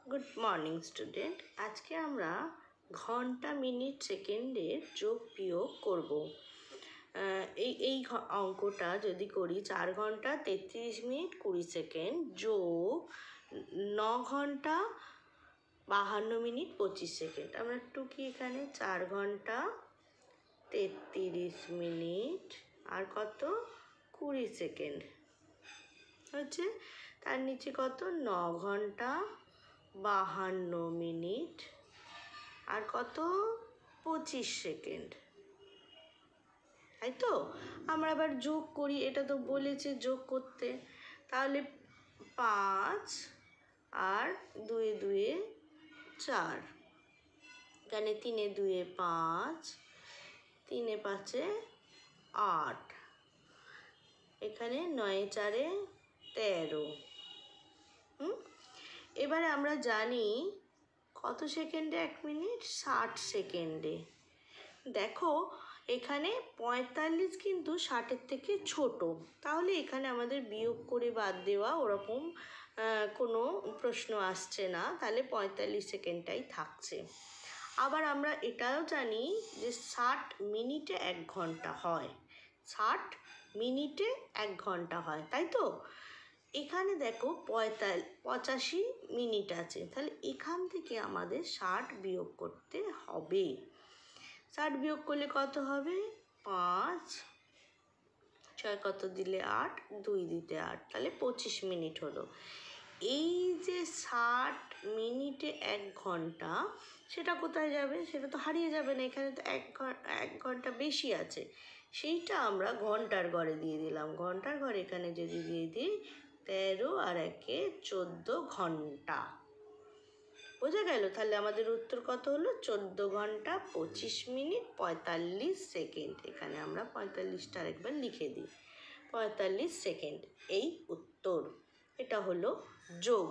Good morning student. আজকে আমরা ঘন্টা মিনিট সেকেন্ডের যোগ বিয়োগ করব। এই অঙ্কটা যদি করি 4 ঘন্টা 33 মিনিট 20 সেকেন্ড যোগ 9 ঘন্টা 52 মিনিট 25 সেকেন্ড। আমরা টুকি এখানে 4 ঘন্টা 33 মিনিট আর কত 20 সেকেন্ড হচ্ছে, তার নিচে কত 9 ঘন্টা 52 মিনিট আর কত 25 সেকেন্ড, তাই তো? আমরা আবার যোগ করি, এটা তো বলেছে যোগ করতে, তাহলে 5 আর 2 2 4, এখানে 3 2 5, 3 5 8, এখানে 9 4 13। এবারে আমরা জানি কত সেকেন্ডে 1 মিনিট, 60 সেকেন্ডে। দেখো এখানে 45 কিন্তু 60-এর থেকে ছোট, তাহলে এখানে আমাদের বিয়োগ করে বাদ দেওয়া ওরকম কোনো প্রশ্ন আসছে না, তাহলে 45 সেকেন্ডটাই থাকছে। আবার আমরা এটাও জানি যে 60 মিনিটে 1 ঘন্টা হয়, 60 মিনিটে 1 ঘন্টা হয়, তাই তো? এখানে দেখো 85 মিনিট আছে, তাহলে এখান থেকে আমাদের 60 বিয়োগ করতে হবে। 60 বিয়োগ করলে কত হবে? 5 6 কত দিলে 8, 2 দিতে 8, তাহলে 25 মিনিট হলো। এই যে 60 মিনিটে 1 ঘন্টা, সেটা কোথায় যাবে? সেটা তো হারিয়ে যাবে না, এখানে তো 1 ঘন্টা বেশি আছে, সেইটা আমরা ঘন্টার ঘরে দিয়ে দিলাম। ঘন্টার ঘরে এখানে যদি দিয়ে দিই 13 আর 1 14 ঘন্টা, বোঝা গেল? তাহলে আমাদের উত্তর কত হলো? 14 ঘন্টা 25 মিনিট 45 সেকেন্ড। এখানে আমরা 45টা আরেকবার লিখে দিই, 45 সেকেন্ড এই উত্তর। এটা হলো যোগ।